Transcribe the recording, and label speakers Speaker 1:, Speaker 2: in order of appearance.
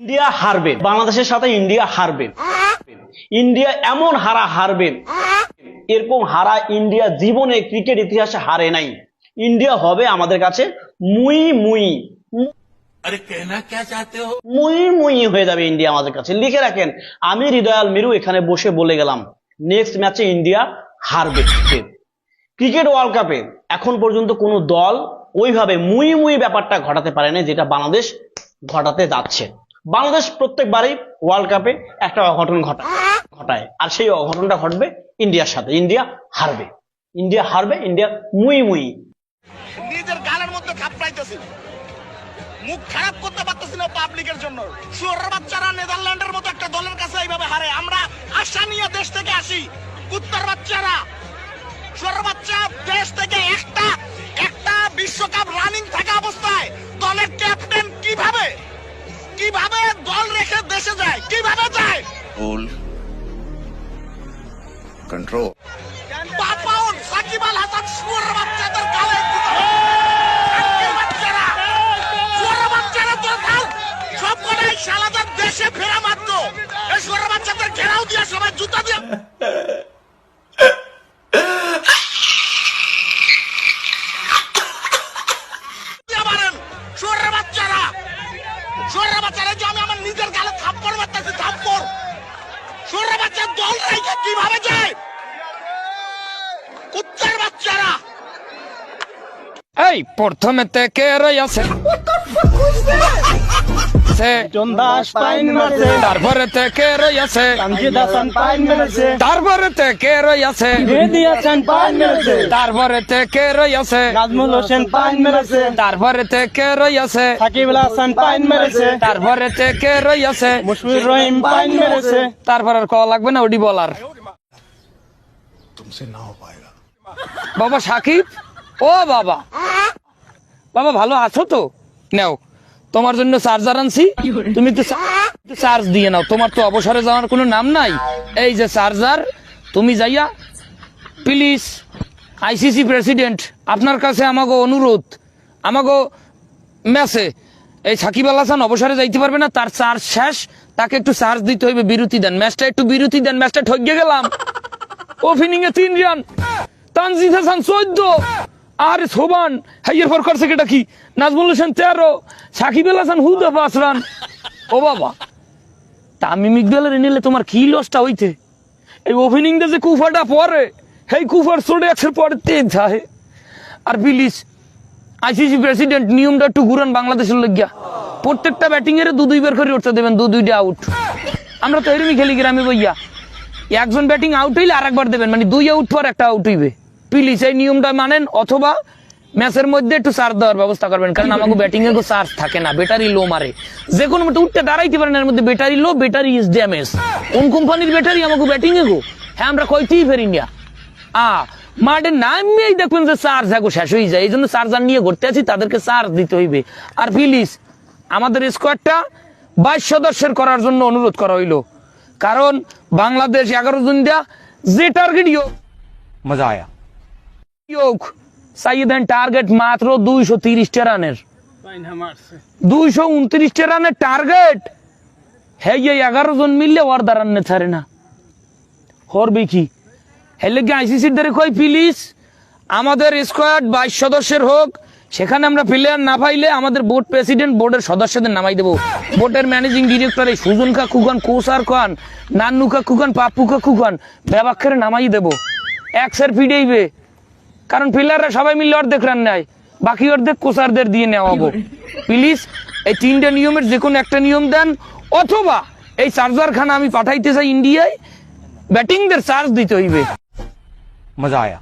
Speaker 1: India হারবে, বাংলাদেশের সাথে ইন্ডিয়া হারবে। ইন্ডিয়া এমন হারবে, এরকম হারা ইন্ডিয়া জীবনে ক্রিকেট ইতিহাসে হারে নাই। ইন্ডিয়া হবে আমাদের কাছে মুই মুই
Speaker 2: अरे कहना क्या चाहते हो?
Speaker 1: মুই মুই হয়ে যাবে ইন্ডিয়া আমাদের কাছে। লিখে রাখেন, আমি হৃদয়াল মিরু এখানে বসে বলে গেলাম নেক্সট ম্যাচে ইন্ডিয়া হারবে। ক্রিকেট ওয়ার্ল্ড কাপে এখন পর্যন্ত কোনো দল ওইভাবে মুই মুই ব্যাপারটা ঘটাতে পারে না যেটা বাংলাদেশ ঘটাতে যাচ্ছে। বাংলাদেশ প্রত্যেকবারই ওয়ার্ল্ড কাপে একটা অঘটন ঘটায়, আর সেই অঘটনটা ঘটবে ইন্ডিয়ার সাথে। ইন্ডিয়া হারবে, ইন্ডিয়া মুই মুই।
Speaker 3: নিজের গালের মধ্যে থাপড়াইতেছি, মুখ খারাপ করতে পারতেছি না পাবলিকের জন্য। শুয়োরের বাচ্চারা নেদারল্যান্ডের মতো একটা দলের কাছে এইভাবে হারে। আমরা আশা নিয়ে দেশ থেকে আসি, কুত্তার বাচ্চারা শুয়োরের বাচ্চা দেশ থেকে একটা বিশ্বকাপ রানিং থাকা অবস্থায় দলের ক্যাপ্টেন কিভাবে দল রেখে দেশে যায়, কিভাবে যায়?
Speaker 2: कंट्रोल
Speaker 3: পাপাউন সাকিব আল হাসান শুয়োরের বাচ্চাদের গালে সবকটাই শালাদের দেশে ফেরা মাত্র এই শুয়োরের বাচ্চাদের ঘেরাও দিয়া সবাই জুতা দিয়ে মারেন। শুয়োরের বাচ্চারা যে আমি আমার নিজের গালে থাপ্পড় মারতেছি, থাপ্পড়। শুয়োরের বাচ্চার দল রাইখে কিভাবে যায়? কুত্তার বাচ্চারা।
Speaker 4: এই প্রথমে থেকে রইয়াছে তারপরে থেকে রইয়াছে তারপরে থেকে রইয়াছে তারপরে থেকে রইয়াছে
Speaker 5: নাজমুল হোসেন পাইন মেরেছে,
Speaker 4: তারপরে থেকে রইয়াছে
Speaker 5: সাকিব আল হাসান পাইন মেরেছে,
Speaker 4: তারপরে থেকে রইয়াছে
Speaker 5: মুশফিকুর রহিম পাইন মেরেছে।
Speaker 4: তারপর আর কল লাগবে না, ওডি বলার। বাবা সাকিব, ও বাবা, বাবা ভালো আছো তো? নাও তোমার জন্য চার্জার আনছি, তুমি তো চার্জ দিয়ে নাও। তোমার তো অবসরে যাওয়ার কোনো নাম নাই। এই যে চার্জার, তুমি যাইয়া প্লিজ আইসিসি প্রেসিডেন্ট আপনার কাছে আমাকে অনুরোধ, আমাকে ম্যাচে এই সাকিব আল হাসান অবসরে যাইতে পারবে না, তার চার্জ শেষ, তাকে একটু চার্জ দিতে হইবে, বিরতি দেন, ম্যাচটা একটু বিরতি দেন। ম্যাচটা ঠকে গেলাম, ওপেনিং এ 3 রান, তানজিদ হাসান 14, আর সোবান হাইয়ের পর করছে কেটা কি নাজমুল হোসেন 13, সাকিব আল হাসান হুদা 5 রান। ও বাবা, তামিম ইকবালের নিলে তোমার কি লসটা হইতে? এই ওপেনিং দে যে কুফাটা পরে, সেই কুফার চড়ে একশোর পরে তেজ যায়। আর প্লিজ আইসিসি প্রেসিডেন্ট নিয়মটা একটু ঘুরান বাংলাদেশের লাগিয়া, প্রত্যেকটা ব্যাটিং এর 2-2 বার করে উঠতে দেবেন, 2-2টা আউট। আমরা তো এরমই খেলি গ্রামে বইয়া, একজন ব্যাটিং আউট হইলে আরেকবার দেবেন, মানে 2 আউট পর একটা আউট হইবে। প্লিজ এই নিয়মটা মানেন, অথবা ম্যাচের মধ্যে একটু চার্জ দেওয়ার ব্যবস্থা করবেন, কারণ আমাকে ব্যাটিং এর চার্জ থাকে না, ব্যাটারি লো মারে, যে কোনো মতো উঠতে দাঁড়াইতে পারেন, এর মধ্যে battery low, battery is damage. কোন কোম্পানির ব্যাটারি আমাকে ব্যাটিং এ গো? হ্যাঁ, আমরা কইতেই পারি না। মাঠে নামিয়েই দেখবেন যে চার্জ এখন শেষ হয়ে যায়, এই জন্য চার্জার নিয়ে ঘুরতে আছি, তাদেরকে চার্জ দিতে হইবে। আর প্লিজ আমাদের স্কোয়াডটা 22 সদস্যের করার জন্য অনুরোধ করা হইলো, কারণ বাংলাদেশ 11 জন দিয়া যে টার্গেট
Speaker 5: মজা আয়া।
Speaker 4: চাইয়েন টার্গেট মাত্র 230 রানের, 229 রানের টার্গেট। হ্যাঁ, 11 জন মিললে ওর দাঁড়ান ছাড়ে না, হরবে কি? হেলে কি আইসিসির দ্বারা কই প্লিজ আমাদের স্কোয়াড 22 সদস্যের হোক, সেখানে আমরা প্লেয়ার না পাইলে আমাদের বোর্ড প্রেসিডেন্ট বোর্ডের সদস্যদের নামাই দেবো। বোর্ডের ম্যানেজিং ডিরেক্টর এই সুজন কাকু খান, কোসার খান, নান্নু কাকু খান, পাপ্পু কাকু খান, ব্যবাক্ষরে নামাই দেবো, এক্সের ফিডেইবে। কারণ প্লেয়াররা সবাই মিলে অর্ধেক রান নেয়, বাকি অর্ধেক কোসারদের দিয়ে নেওয়া হবো। প্লিজ এই 3টে নিয়মের যে কোনো একটা নিয়ম দেন, অথবা এই চার্জার খানা আমি পাঠাইতে চাই ইন্ডিয়ায়, ব্যাটিংদের চার্জ দিতে হইবে।
Speaker 5: মজা আয়া।